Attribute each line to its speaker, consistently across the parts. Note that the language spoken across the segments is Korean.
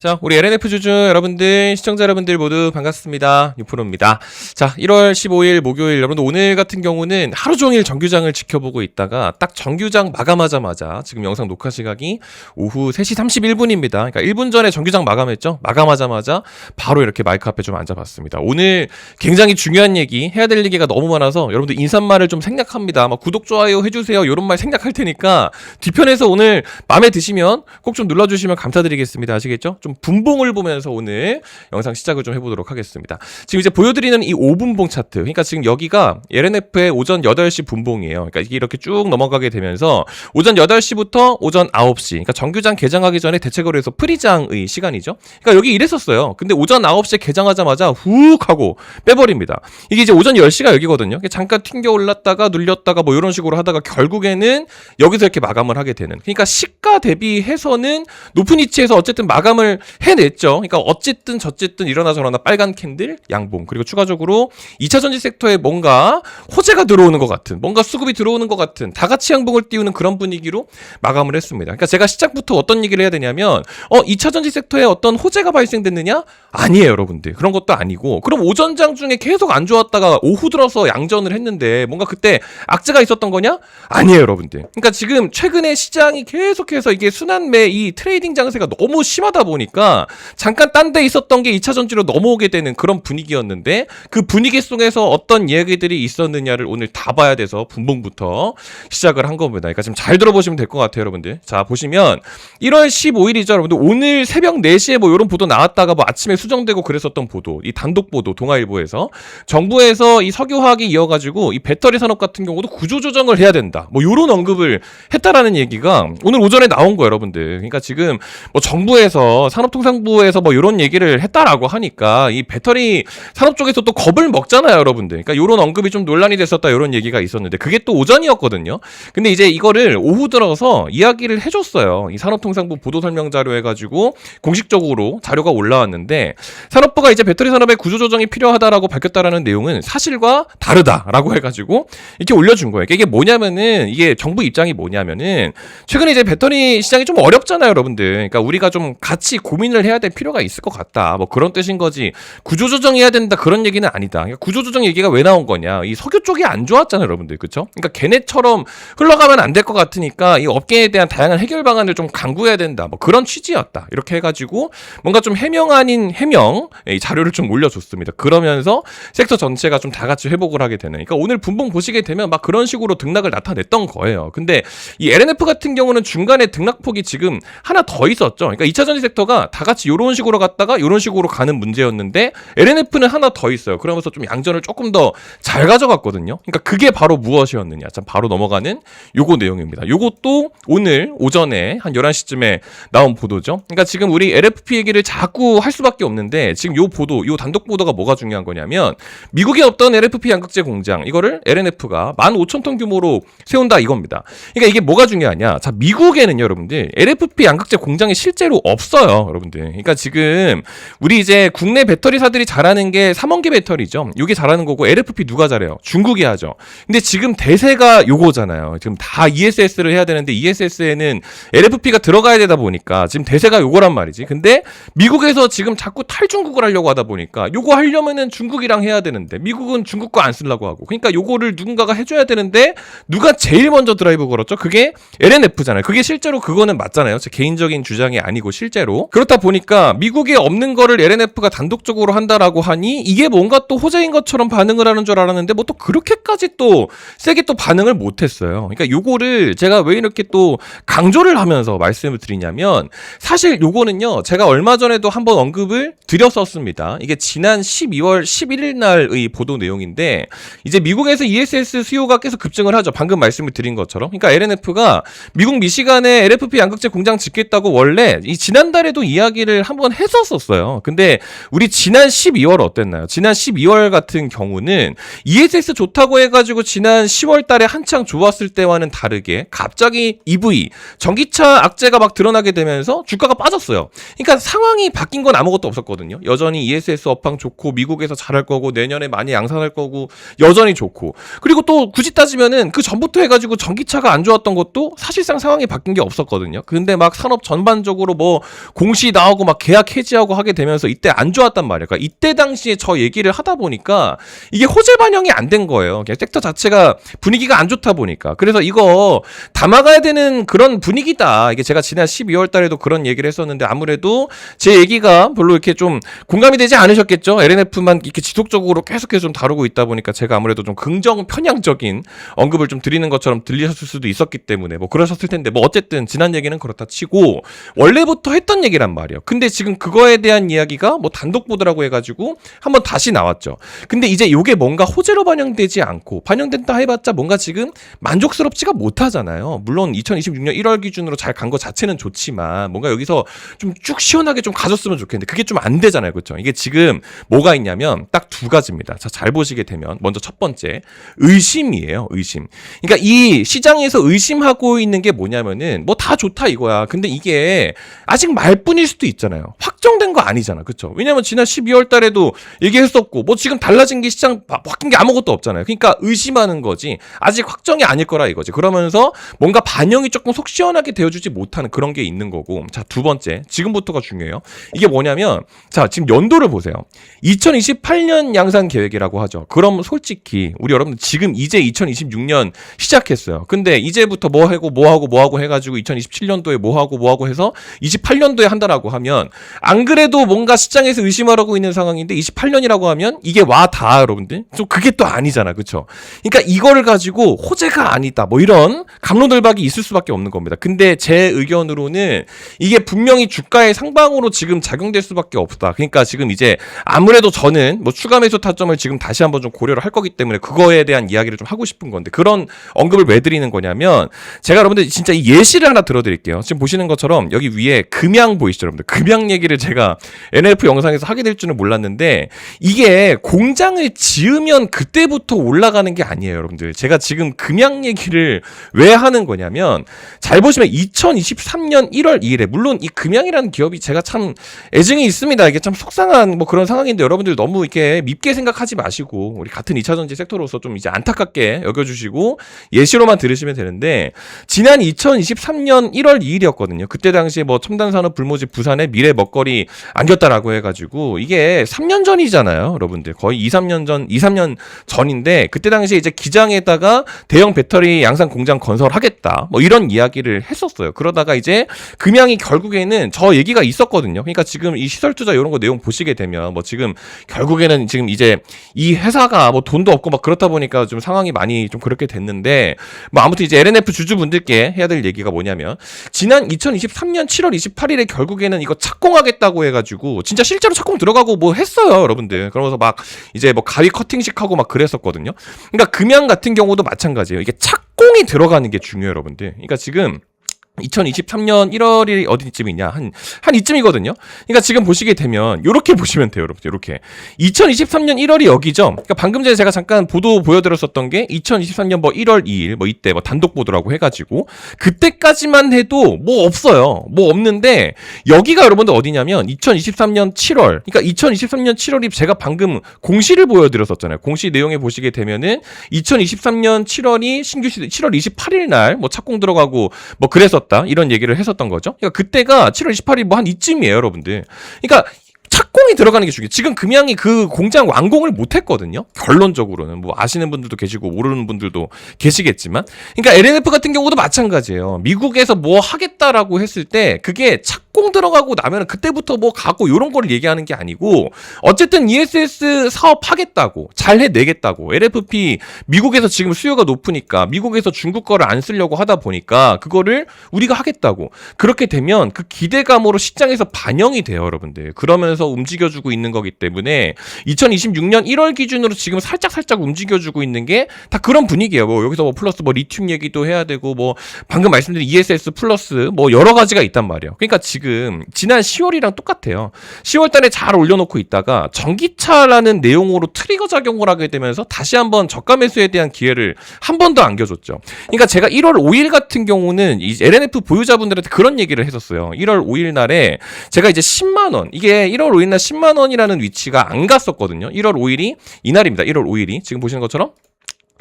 Speaker 1: 자, 우리 LNF 주주 여러분들, 시청자 여러분들 모두 반갑습니다. 유프로입니다. 자, 1월 15일 목요일 여러분들 오늘 같은 경우는 하루 종일 정규장을 지켜보고 있다가 딱 정규장 마감하자마자 지금 영상 녹화 시각이 오후 3시 31분입니다. 그러니까 1분 전에 정규장 마감했죠. 마감하자마자 바로 이렇게 마이크 앞에 좀 앉아봤습니다. 오늘 굉장히 중요한 얘기, 해야 될 얘기가 너무 많아서 여러분들 인사말을 좀 생략합니다. 막 구독, 좋아요 해주세요. 이런 말 생략할 테니까 뒤편에서 오늘 마음에 드시면 꼭 좀 눌러주시면 감사드리겠습니다. 아시겠죠? 좀 분봉을 보면서 오늘 영상 시작을 좀 해보도록 하겠습니다. 지금 이제 보여드리는 이 5분봉 차트, 그러니까 지금 여기가 LNF의 오전 8시 분봉이에요. 그러니까 이게 이렇게 쭉 넘어가게 되면서 오전 8시부터 오전 9시, 그러니까 정규장 개장하기 전에 대체거래소 프리장의 시간이죠. 그러니까 여기 이랬었어요. 근데 오전 9시에 개장하자마자 훅 하고 빼버립니다. 이게 이제 오전 10시가 여기거든요. 잠깐 튕겨 올랐다가 눌렸다가 뭐 이런 식으로 하다가 결국에는 여기서 이렇게 마감을 하게 되는. 그러니까 시가 대비해서는 높은 위치에서 어쨌든 마감을 해냈죠. 그러니까 어쨌든 저쨌든 이러나 저러나 빨간 캔들, 양봉, 그리고 추가적으로 2차 전지 섹터에 뭔가 호재가 들어오는 것 같은, 뭔가 수급이 들어오는 것 같은, 다 같이 양봉을 띄우는 그런 분위기로 마감을 했습니다. 그러니까 제가 시작부터 어떤 얘기를 해야 되냐면 2차 전지 섹터에 어떤 호재가 발생됐느냐? 아니에요, 여러분들. 그런 것도 아니고, 그럼 오전장 중에 계속 안 좋았다가 오후 들어서 양전을 했는데 뭔가 그때 악재가 있었던 거냐? 아니에요, 여러분들. 그러니까 지금 최근에 시장이 계속해서 이게 순환매 이 트레이딩 장세가 너무 심하다 보니까 잠깐 딴 데 있었던 게 2차 전지로 넘어오게 되는 그런 분위기였는데, 그 분위기 속에서 어떤 이야기들이 있었느냐를 오늘 다 봐야 돼서 분봉부터 시작을 한 겁니다. 그러니까 지금 잘 들어보시면 될 것 같아요, 여러분들. 자, 보시면 1월 15일이죠, 여러분들. 오늘 새벽 4시에 뭐 이런 보도 나왔다가 뭐 아침에 수정되고 그랬었던 보도, 이 단독 보도 동아일보에서 정부에서 이 석유화학이 이어가지고 이 배터리 산업 같은 경우도 구조조정을 해야 된다, 뭐 이런 언급을 했다라는 얘기가 오늘 오전에 나온 거예요, 여러분들. 그러니까 지금 뭐 정부에서 산업통상부에서 뭐 이런 얘기를 했다라고 하니까 이 배터리 산업 쪽에서 또 겁을 먹잖아요, 여러분들. 그러니까 이런 언급이 좀 논란이 됐었다, 이런 얘기가 있었는데 그게 또 오전이었거든요. 근데 이제 이거를 오후 들어서 이야기를 해줬어요. 이 산업통상부 보도설명 자료 해가지고 공식적으로 자료가 올라왔는데, 산업부가 이제 배터리 산업의 구조조정이 필요하다라고 밝혔다라는 내용은 사실과 다르다라고 해가지고 이렇게 올려준 거예요. 이게 뭐냐면은, 이게 정부 입장이 뭐냐면은, 최근에 이제 배터리 시장이 좀 어렵잖아요, 여러분들. 그러니까 우리가 좀 같이 고민을 해야 될 필요가 있을 것 같다, 뭐 그런 뜻인 거지, 구조조정해야 된다 그런 얘기는 아니다. 그러니까 구조조정 얘기가 왜 나온 거냐, 이 석유 쪽이 안 좋았잖아요, 여러분들. 그쵸? 그러니까 걔네처럼 흘러가면 안 될 것 같으니까 이 업계에 대한 다양한 해결 방안을 좀 강구해야 된다, 뭐 그런 취지였다, 이렇게 해가지고 뭔가 좀 해명 아닌 해명 이 자료를 좀 올려줬습니다. 그러면서 섹터 전체가 좀 다 같이 회복을 하게 되는, 그러니까 오늘 분봉 보시게 되면 막 그런 식으로 등락을 나타냈던 거예요. 근데 이 LNF 같은 경우는 중간에 등락폭이 지금 하나 더 있었죠. 그러니까 2차 전지 섹터가 다 같이 이런 식으로 갔다가 이런 식으로 가는 문제였는데, LNF는 하나 더 있어요. 그러면서 좀 양전을 조금 더 잘 가져갔거든요. 그러니까 그게 바로 무엇이었느냐, 자 바로 넘어가는 요거 내용입니다. 요것도 오늘 오전에 한 11시쯤에 나온 보도죠. 그러니까 지금 우리 LFP 얘기를 자꾸 할 수밖에 없는데, 지금 요 보도, 요 단독 보도가 뭐가 중요한 거냐면, 미국에 없던 LFP 양극재 공장, 이거를 LNF가 15,000톤 규모로 세운다, 이겁니다. 그러니까 이게 뭐가 중요하냐, 자 미국에는요, 여러분들, LFP 양극재 공장이 실제로 없어요, 여러분들. 그러니까 지금 우리 이제 국내 배터리사들이 잘하는 게 삼원계 배터리죠. 이게 잘하는 거고, LFP 누가 잘해요? 중국이 하죠. 근데 지금 대세가 요거잖아요. 지금 다 ESS를 해야 되는데 ESS에는 LFP가 들어가야 되다 보니까 지금 대세가 요거란 말이지. 근데 미국에서 지금 자꾸 탈중국을 하려고 하다 보니까, 요거 하려면은 중국이랑 해야 되는데 미국은 중국 거 안 쓰려고 하고, 그러니까 요거를 누군가가 해줘야 되는데 누가 제일 먼저 드라이브 걸었죠? 그게 LNF잖아요. 그게 실제로 그거는 맞잖아요. 제 개인적인 주장이 아니고 실제로 그렇다 보니까 미국에 없는 거를 LNF가 단독적으로 한다라고 하니 이게 뭔가 또 호재인 것처럼 반응을 하는 줄 알았는데 뭐 또 그렇게까지 또 세게 또 반응을 못했어요. 그러니까 요거를 제가 왜 이렇게 또 강조를 하면서 말씀을 드리냐면, 사실 요거는요 제가 얼마 전에도 한번 언급을 드렸었습니다. 이게 지난 12월 11일 날의 보도 내용인데, 이제 미국에서 ESS 수요가 계속 급증을 하죠. 방금 말씀을 드린 것처럼. 그러니까 LNF가 미국 미시간에 LFP 양극재 공장 짓겠다고 원래 이 지난달에도 이야기를 한번 했었어요. 근데 우리 지난 12월 어땠나요? 지난 12월 같은 경우는 ESS 좋다고 해가지고 지난 10월 달에 한창 좋았을 때와는 다르게 갑자기 EV, 전기차 악재가 막 드러나게 되면서 주가가 빠졌어요. 그러니까 상황이 바뀐 건 아무것도 없었거든요. 여전히 ESS 업황 좋고, 미국에서 잘할 거고, 내년에 많이 양산할 거고, 여전히 좋고, 그리고 또 굳이 따지면은 그 전부터 해가지고 전기차가 안 좋았던 것도 사실상 상황이 바뀐 게 없었거든요. 근데 막 산업 전반적으로 뭐 공시 나오고 막 계약 해지하고 하게 되면서 이때 안 좋았단 말이에요. 그러니까 이때 당시에 저 얘기를 하다 보니까 이게 호재 반영이 안 된 거예요. 그냥 섹터 자체가 분위기가 안 좋다 보니까. 그래서 이거 담아가야 되는 그런 분위기다. 이게 제가 지난 12월 달에도 그런 얘기를 했었는데 아무래도 제 얘기가 별로 이렇게 좀 공감이 되지 않으셨겠죠? LNF만 이렇게 지속적으로 계속해서 좀 다루고 있다 보니까 제가 아무래도 좀 긍정 편향적인 언급을 좀 드리는 것처럼 들리셨을 수도 있었기 때문에 뭐 그러셨을 텐데 뭐 어쨌든 지난 얘기는 그렇다 치고 원래부터 했던 얘기란 말이에요. 근데 지금 그거에 대한 이야기가 뭐 단독 보도라고 해가지고 한번 다시 나왔죠. 근데 이제 요게 뭔가 호재로 반영되지 않고 반영된다 해봤자 뭔가 지금 만족스럽지가 못하잖아요. 물론 2026년 1월 기준으로 잘 간 거 자체는 좋지만 뭔가 여기서 좀 쭉 시원하게 좀 가졌으면 좋겠는데 그게 좀 안 되잖아요. 그렇죠? 이게 지금 뭐가 있냐면 딱 두 가지입니다. 자, 잘 보시게 되면 먼저 첫 번째 의심이에요. 의심. 그러니까 이 시장에서 의심하고 있는 게 뭐냐면은 뭐 다 좋다 이거야. 근데 이게 아직 말뿐일 수도 있잖아요. 확정된 거 아니잖아. 그렇죠? 왜냐면 지난 12월 달에도 얘기했었고 뭐 지금 달라진 게 시장 바뀐 게 아무것도 없잖아요. 그러니까 의심하는 거지. 아직 확정이 아닐 거라 이거지. 그러면서 뭔가 반영이 조금 속 시원하게 되어주지 못하는 그런 게 있는 거고. 자, 두 번째. 지금부터가 중요해요. 이게 뭐냐면 자, 지금 연도를 보세요. 2028년 양산 계획이라고 하죠. 그럼 솔직히 우리 여러분들 지금 이제 2026년 시작했어요. 근데 이제부터 뭐 하고 해가지고 2027년도에 뭐 하고 해서 28년도에 한다라고 하면 안 그래도 뭔가 시장에서 의심하라고 있는 상황인데 28년이라고 하면 이게 와 다 여러분들 좀 그게 또 아니잖아. 그쵸? 그러니까 이거를 가지고 호재가 아니다 뭐 이런 갑론들박이 있을 수밖에 없는 겁니다. 근데 제 의견으로는 이게 분명히 주가의 상방으로 지금 작용될 수밖에 없다. 그러니까 지금 이제 아무래도 저는 뭐 추가 매수 타점을 지금 다시 한번 좀 고려를 할 거기 때문에 그거에 대한 이야기를 좀 하고 싶은 건데 그런 언급을 왜 드리는 거냐면 제가 여러분들 진짜 이 예시를 하나 들어드릴게요. 지금 보시는 것처럼 여기 위에 금양 보이시죠 여러분들. 금양 얘기를 제가 NF 영상에서 하게 될 줄은 몰랐는데 이게 공장을 지으면 그때부터 올라가는 게 아니에요 여러분들. 제가 지금 금양 얘기를 왜 하는 거냐면 잘 보시면 2023년 1월 2일에 물론 이 금양이라는 기업이 제가 참 애증이 있습니다. 이게 참 속상한 뭐 그런 상황인데 여러분들 너무 이렇게 밉게 생각하지 마시고 우리 같은 2차전지 섹터로서 좀 이제 안타깝게 여겨주시고 예시로만 들으시면 되는데 지난 2023년 1월 2일이었거든요. 그때 당시에 뭐 첨단산업 불모지 부산에 미래 먹거리 안겼다라고 해가지고 이게 3년 전이잖아요 여러분들. 거의 2, 3년 전인데 그때 당시에 이제 기장에다가 대형 배터리 양산 공장 건설하겠다 뭐 이런 이야기를 했었어요. 그러다가 이제 금양이 결국에는 저 얘기가 있었거든요. 그러니까 지금 이 시설 투자 이런 거 내용 보시게 되면 뭐 지금 결국에는 지금 이제 이 회사가 뭐 돈도 없고 막 그렇다 보니까 좀 상황이 많이 좀 그렇게 됐는데 뭐 아무튼 이제 LNF 주주분들께 해야 될 얘기가 뭐냐면 지난 2023년 7월 28일에 결국에는 이거 착공하겠다고 해가지고 진짜 실제로 착공 들어가고 뭐 했어요 여러분들. 그러면서 막 이제 뭐 가위 커팅식 하고 막 그랬었거든요. 그러니까 금양 같은 경우도 마찬가지예요. 이게 착공이 들어가는 게 중요해요 여러분들. 그러니까 지금 2023년 1월이 어디쯤이냐? 한 이쯤이거든요? 그러니까 지금 보시게 되면, 요렇게 보시면 돼요, 여러분. 요렇게. 2023년 1월이 여기죠? 그러니까 방금 전에 제가 잠깐 보도 보여드렸었던 게, 2023년 뭐 1월 2일, 뭐 이때 뭐 단독 보도라고 해가지고, 그때까지만 해도 뭐 없어요. 뭐 없는데, 여기가 여러분들 어디냐면, 2023년 7월. 그러니까 2023년 7월이 제가 방금 공시를 보여드렸었잖아요. 공시 내용에 보시게 되면은, 2023년 7월이 신규 시대, 7월 28일 날, 뭐 착공 들어가고, 뭐 그랬었 이런 얘기를 했었던 거죠. 그러니까 그때가 7월 28일 뭐 한 이쯤이에요, 여러분들. 그러니까 착공이 들어가는 게 중요해요. 지금 금양이 그 공장 완공을 못 했거든요. 결론적으로는 뭐 아시는 분들도 계시고 모르는 분들도 계시겠지만, 그러니까 LNF 같은 경우도 마찬가지예요. 미국에서 뭐 하겠다라고 했을 때 그게 착공 들어가고 나면 그때부터 뭐 가고 이런 걸 얘기하는 게 아니고, 어쨌든 ESS 사업 하겠다고 잘 해내겠다고 LFP 미국에서 지금 수요가 높으니까 미국에서 중국 거를 안 쓰려고 하다 보니까 그거를 우리가 하겠다고, 그렇게 되면 그 기대감으로 시장에서 반영이 돼요, 여러분들. 그러면서 움직여주고 있는 거기 때문에 2026년 1월 기준으로 지금 살짝 움직여주고 있는 게 다 그런 분위기예요. 뭐 여기서 뭐 플러스 뭐 리튬 얘기도 해야 되고, 뭐 방금 말씀드린 ESS 플러스 뭐 여러 가지가 있단 말이에요. 그러니까 지금 지난 10월이랑 똑같아요. 10월 달에 잘 올려놓고 있다가 전기차라는 내용으로 트리거 작용을 하게 되면서 다시 한번 저가 매수에 대한 기회를 한 번 더 안겨줬죠. 그러니까 제가 1월 5일 같은 경우는 이 LNF 보유자분들한테 그런 얘기를 했었어요. 1월 5일 날에 제가 이제 10만 원, 이게 1월 5일 날 10만 원이라는 위치가 안 갔었거든요. 1월 5일이 이날입니다. 1월 5일이 지금 보시는 것처럼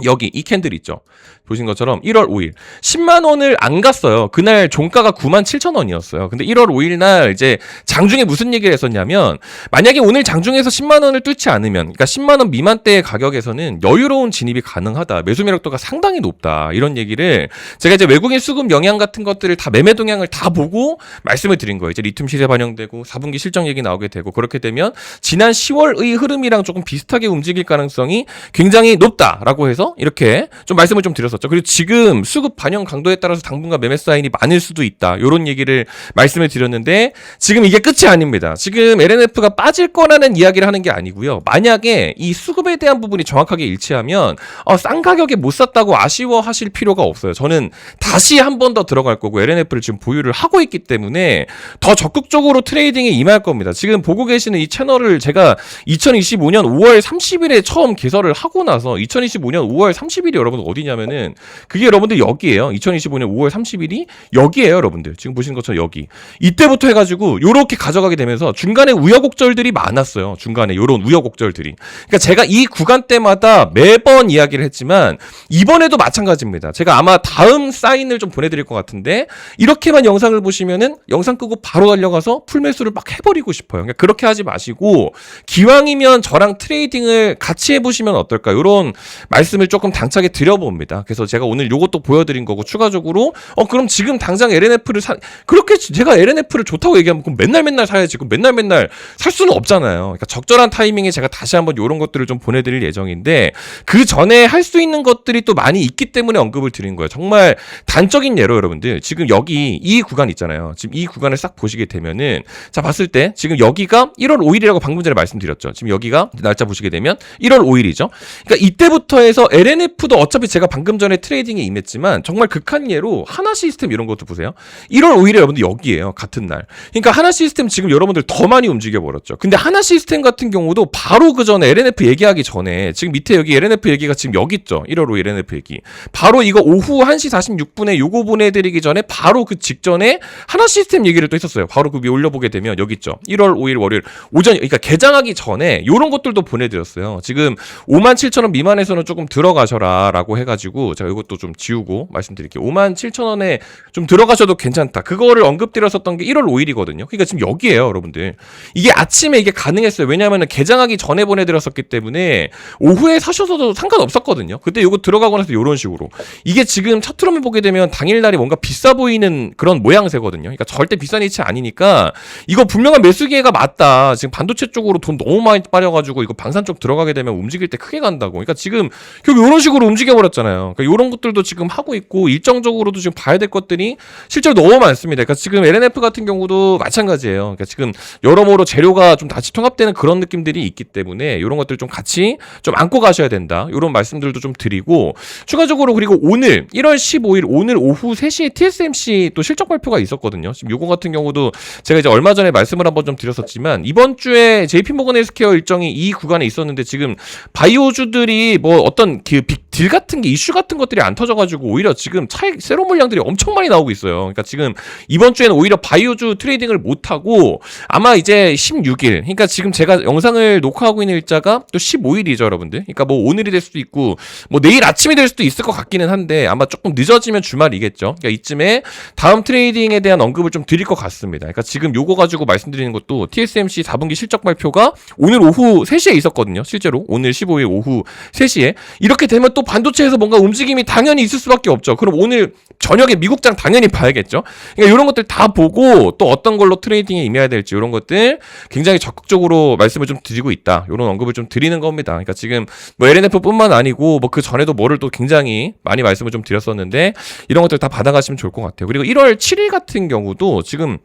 Speaker 1: 여기 이 캔들 있죠. 보신 것처럼 1월 5일 10만 원을 안 갔어요. 그날 종가가 97,000원이었어요. 근데 1월 5일 날 이제 장중에 무슨 얘기를 했었냐면 만약에 오늘 장중에서 10만 원을 뚫지 않으면 그러니까 10만 원 미만대의 가격에서는 여유로운 진입이 가능하다. 매수 매력도가 상당히 높다. 이런 얘기를 제가 이제 외국인 수급 영향 같은 것들을 다 매매 동향을 다 보고 말씀을 드린 거예요. 이제 리튬 시세 반영되고 4분기 실적 얘기 나오게 되고 그렇게 되면 지난 10월의 흐름이랑 조금 비슷하게 움직일 가능성이 굉장히 높다라고 해서 이렇게 좀 말씀을 좀 드렸었죠. 그리고 지금 수급 반영 강도에 따라서 당분간 매매 사인이 많을 수도 있다. 이런 얘기를 말씀을 드렸는데 지금 이게 끝이 아닙니다. 지금 LNF가 빠질 거라는 이야기를 하는 게 아니고요. 만약에 이 수급에 대한 부분이 정확하게 일치하면 싼 가격에 못 샀다고 아쉬워하실 필요가 없어요. 저는 다시 한 번 더 들어갈 거고 LNF를 지금 보유를 하고 있기 때문에 더 적극적으로 트레이딩에 임할 겁니다. 지금 보고 계시는 이 채널을 제가 2025년 5월 30일에 처음 개설을 하고 나서 2025년 5월 30일이 여러분들 어디냐면은 그게 여러분들 여기에요. 2025년 5월 30일이 여기에요, 여러분들. 지금 보시는 것처럼 여기. 이때부터 해가지고 요렇게 가져가게 되면서 중간에 우여곡절들이 많았어요. 중간에 요런 우여곡절들이. 그러니까 제가 이 구간 때마다 매번 이야기를 했지만 이번에도 마찬가지입니다. 제가 아마 다음 사인을 좀 보내드릴 것 같은데 이렇게만 영상을 보시면은 영상 끄고 바로 달려가서 풀매수를 막 해버리고 싶어요. 그러니까 그렇게 하지 마시고 기왕이면 저랑 트레이딩을 같이 해보시면 어떨까 이런 말씀을 조금 당차게 드려봅니다. 그래서 제가 오늘 요것도 보여드린 거고 추가적으로 그럼 지금 당장 LNF를 그렇게 제가 LNF를 좋다고 얘기하면 그럼 맨날 사야지. 그럼 맨날 살 수는 없잖아요. 그러니까 적절한 타이밍에 제가 다시 한번 이런 것들을 좀 보내드릴 예정인데 그 전에 할 수 있는 것들이 또 많이 있기 때문에 언급을 드린 거예요. 정말 단적인 예로 여러분들 지금 여기 이 구간 있잖아요. 지금 이 구간을 싹 보시게 되면은 자 봤을 때 지금 여기가 1월 5일이라고 방금 전에 말씀드렸죠. 지금 여기가 날짜 보시게 되면 1월 5일이죠. 그러니까 이때부터 해서 LNF도 어차피 제가 방금 전에 트레이딩에 임했지만 정말 극한 예로 하나 시스템 이런 것도 보세요. 1월 5일에 여러분들 여기에요. 같은 날. 그러니까 하나 시스템 지금 여러분들 더 많이 움직여 버렸죠. 근데 하나 시스템 같은 경우도 바로 그 전에 LNF 얘기하기 전에 지금 밑에 여기 LNF 얘기가 지금 여기 있죠. 1월 5일 LNF 얘기. 바로 이거 오후 1시 46분에 요거 보내드리기 전에 바로 그 직전에 하나 시스템 얘기를 또 했었어요. 바로 그 위에 올려보게 되면 여기 있죠. 1월 5일 월요일 오전 그러니까 개장하기 전에 요런 것들도 보내드렸어요. 지금 57,000원 미만에서는 조금 들어가셔라 라고 해가지고 제가 이것도 좀 지우고 말씀드릴게요. 57,000원에 좀 들어가셔도 괜찮다. 그거를 언급드렸었던 게 1월 5일이거든요. 그러니까 지금 여기에요, 여러분들. 이게 아침에 이게 가능했어요. 왜냐하면 개장하기 전에 보내드렸었기 때문에 오후에 사셔서도 상관없었거든요. 그때 요거 들어가고 나서 요런 식으로. 이게 지금 차트로만 보게 되면 당일날이 뭔가 비싸 보이는 그런 모양새거든요. 그러니까 절대 비싼 위치 아니니까 이거 분명한 매수 기회가 맞다. 지금 반도체 쪽으로 돈 너무 많이 빠져가지고 이거 방산 쪽 들어가게 되면 움직일 때 크게 간다고. 그러니까 지금 결국 이런 식으로 움직여버렸잖아요. 그러니까 이런 것들도 지금 하고 있고 일정적으로도 지금 봐야 될 것들이 실제로 너무 많습니다. 그러니까 지금 LNF 같은 경우도 마찬가지예요. 그러니까 지금 여러모로 재료가 좀 다시 통합되는 그런 느낌들이 있기 때문에 이런 것들 좀 같이 좀 안고 가셔야 된다. 이런 말씀들도 좀 드리고 추가적으로 그리고 오늘 1월 15일 오늘 오후 3시에 TSMC 또 실적 발표가 있었거든요. 지금 요거 같은 경우도 제가 이제 얼마 전에 말씀을 한번 좀 드렸었지만 이번 주에 JP모건 헬스케어 일정이 이 구간에 있었는데 지금 바이오주들이 뭐 어떤 그 딜 같은 게 이슈 같은 것들이 안 터져가지고 오히려 지금 차익 세로 물량들이 엄청 많이 나오고 있어요. 그러니까 지금 이번 주에는 오히려 바이오주 트레이딩을 못하고 아마 이제 16일 그러니까 지금 제가 영상을 녹화하고 있는 일자가 또 15일이죠 여러분들. 그러니까 뭐 오늘이 될 수도 있고 뭐 내일 아침이 될 수도 있을 것 같기는 한데 아마 조금 늦어지면 주말이겠죠. 그러니까 이쯤에 다음 트레이딩에 대한 언급을 좀 드릴 것 같습니다. 그러니까 지금 요거 가지고 말씀드리는 것도 TSMC 4분기 실적 발표가 오늘 오후 3시에 있었거든요. 실제로 오늘 15일 오후 3시에 이렇게 되면 또 반도체에서 뭔가 움직임이 당연히 있을 수밖에 없죠. 그럼 오늘 저녁에 미국장 당연히 봐야겠죠. 그러니까 이런 것들 다 보고 또 어떤 걸로 트레이딩에 임해야 될지 이런 것들 굉장히 적극적으로 말씀을 좀 드리고 있다. 이런 언급을 좀 드리는 겁니다. 그러니까 지금 뭐 LNF뿐만 아니고 뭐 그 전에도 뭐를 또 굉장히 많이 말씀을 좀 드렸었는데 이런 것들 다 받아가시면 좋을 것 같아요. 그리고 1월 7일 같은 경우도 지금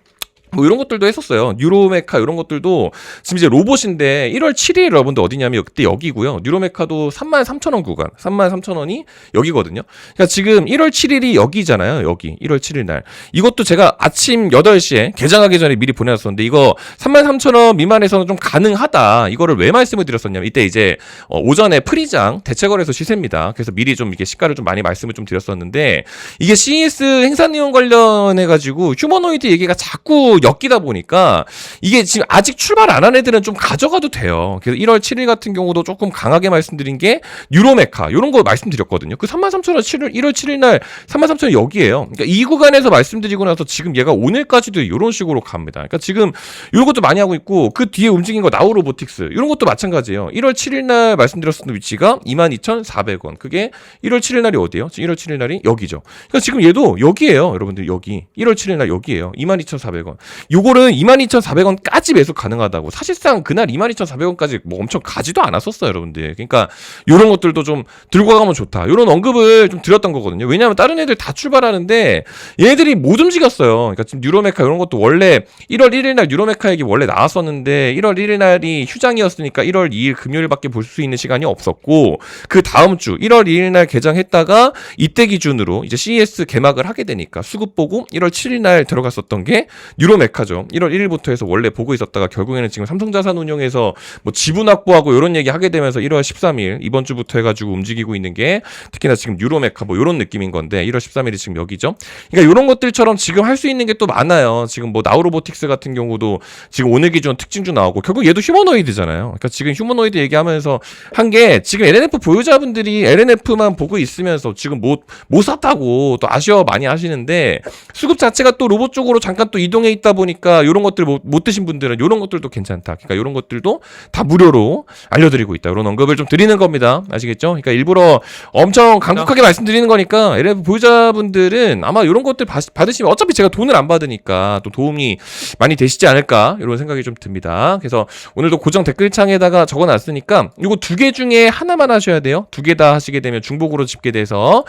Speaker 1: 뭐 이런 것들도 했었어요. 뉴로메카 이런 것들도 지금 이제 로봇인데 1월 7일 여러분들 어디냐면 그때 여기고요. 뉴로메카도 33,000원 구간 33,000원이 여기거든요. 그러니까 지금 1월 7일이 여기잖아요. 여기 1월 7일 날 이것도 제가 아침 8시에 개장하기 전에 미리 보내놨었는데 이거 33,000원 미만에서는 좀 가능하다. 이거를 왜 말씀을 드렸었냐면 이때 이제 오전에 프리장 대체거래소 시세입니다. 그래서 미리 좀 이게 시가를 좀 많이 말씀을 좀 드렸었는데 이게 CES 행사 내용 관련해가지고 휴머노이드 얘기가 자꾸 자꾸 엮이다 보니까 이게 지금 아직 출발 안 한 애들은 좀 가져가도 돼요. 그래서 1월 7일 같은 경우도 조금 강하게 말씀드린 게 유로메카 이런 거 말씀드렸거든요. 그 33,000원 1월 7일 날 33,000원 여기에요. 그러니까 이 구간에서 말씀드리고 나서 지금 얘가 오늘까지도 이런 식으로 갑니다. 그러니까 지금 이런 것도 많이 하고 있고 그 뒤에 움직인 거 나우로보틱스 이런 것도 마찬가지예요. 1월 7일 날 말씀드렸었던 위치가 22,400원. 그게 1월 7일 날이 어디예요? 1월 7일 날이 여기죠. 그러니까 지금 얘도 여기에요. 여러분들 여기 1월 7일 날 여기에요. 22,400원. 요거는 22,400원까지 매수 가능하다고. 사실상 그날 22,400원까지 뭐 엄청 가지도 않았었어요, 여러분들. 그러니까 요런 것들도 좀 들고 가면 좋다. 요런 언급을 좀 드렸던 거거든요. 왜냐하면 다른 애들 다 출발하는데 얘네들이 못 움직였어요. 그러니까 지금 뉴로메카 이런 것도 원래 1월 1일 날 뉴로메카 얘기 원래 나왔었는데 1월 1일 날이 휴장이었으니까 1월 2일 금요일밖에 볼 수 있는 시간이 없었고 그 다음 주 1월 2일 날 개장했다가 이때 기준으로 이제 CES 개막을 하게 되니까 수급 보고 1월 7일 날 들어갔었던 게 뉴로메카죠. 1월 1일부터 해서 원래 보고 있었다가 결국에는 지금 삼성자산운용에서 뭐 지분 확보하고 이런 얘기 하게 되면서 1월 13일 이번 주부터 해가지고 움직이고 있는 게 특히나 지금 뉴로메카 뭐 이런 느낌인 건데 1월 13일이 지금 여기죠. 그러니까 이런 것들처럼 지금 할 수 있는 게 또 많아요. 지금 뭐 나우로보틱스 같은 경우도 지금 오늘 기준 특징주 나오고 결국 얘도 휴머노이드잖아요. 그러니까 지금 휴머노이드 얘기하면서 한 게 지금 LNF 보유자분들이 LNF만 보고 있으면서 지금 못 샀다고 또 아쉬워 많이 하시는데 수급 자체가 또 로봇 쪽으로 잠깐 또 이동해 있다 보니까 이런 것들 못 드신 분들은 이런 것들도 괜찮다. 그러니까 이런 것들도 다 무료로 알려드리고 있다. 이런 언급을 좀 드리는 겁니다. 아시겠죠? 그러니까 일부러 엄청 강력하게 말씀드리는 거니까 LNF 보유자분들은 아마 이런 것들 받으시면 어차피 제가 돈을 안 받으니까 또 도움이 많이 되시지 않을까 이런 생각이 좀 듭니다. 그래서 오늘도 고정 댓글창에다가 적어놨으니까 이거 두 개 중에 하나만 하셔야 돼요. 두 개 다 하시게 되면 중복으로 집계돼서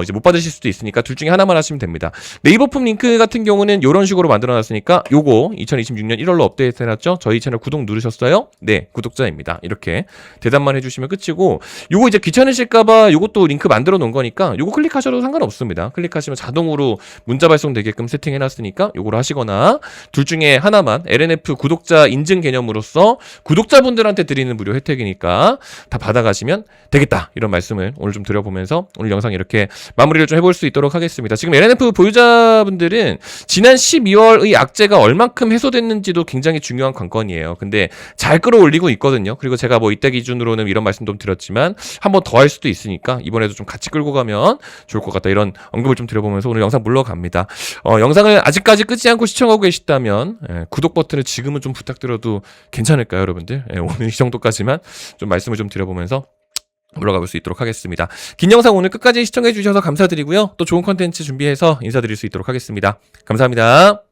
Speaker 1: 이제 못 받으실 수도 있으니까 둘 중에 하나만 하시면 됩니다. 네이버품 링크 같은 경우는 이런 식으로 만들어놨으니까 요거 2026년 1월로 업데이트 해놨죠. 저희 채널 구독 누르셨어요? 네, 구독자입니다. 이렇게 대답만 해주시면 끝이고 요거 이제 귀찮으실까봐 요것도 링크 만들어 놓은 거니까 요거 클릭하셔도 상관없습니다. 클릭하시면 자동으로 문자 발송되게끔 세팅해놨으니까 요거로 하시거나 둘 중에 하나만 LNF 구독자 인증 개념으로서 구독자분들한테 드리는 무료 혜택이니까 다 받아가시면 되겠다. 이런 말씀을 오늘 좀 드려보면서 오늘 영상 이렇게 마무리를 좀 해볼 수 있도록 하겠습니다. 지금 LNF 보유자분들은 지난 12월의 악재가 얼만큼 해소됐는지도 굉장히 중요한 관건이에요. 근데 잘 끌어올리고 있거든요. 그리고 제가 뭐 이때 기준으로는 이런 말씀 좀 드렸지만 한 번 더 할 수도 있으니까 이번에도 좀 같이 끌고 가면 좋을 것 같다. 이런 언급을 좀 드려보면서 오늘 영상 물러갑니다. 영상을 아직까지 끊지 않고 시청하고 계시다면 구독 버튼을 지금은 좀 부탁드려도 괜찮을까요, 여러분들? 오늘 이 정도까지만 좀 말씀을 좀 드려보면서 물러가 볼 수 있도록 하겠습니다. 긴 영상 오늘 끝까지 시청해 주셔서 감사드리고요. 또 좋은 컨텐츠 준비해서 인사드릴 수 있도록 하겠습니다. 감사합니다.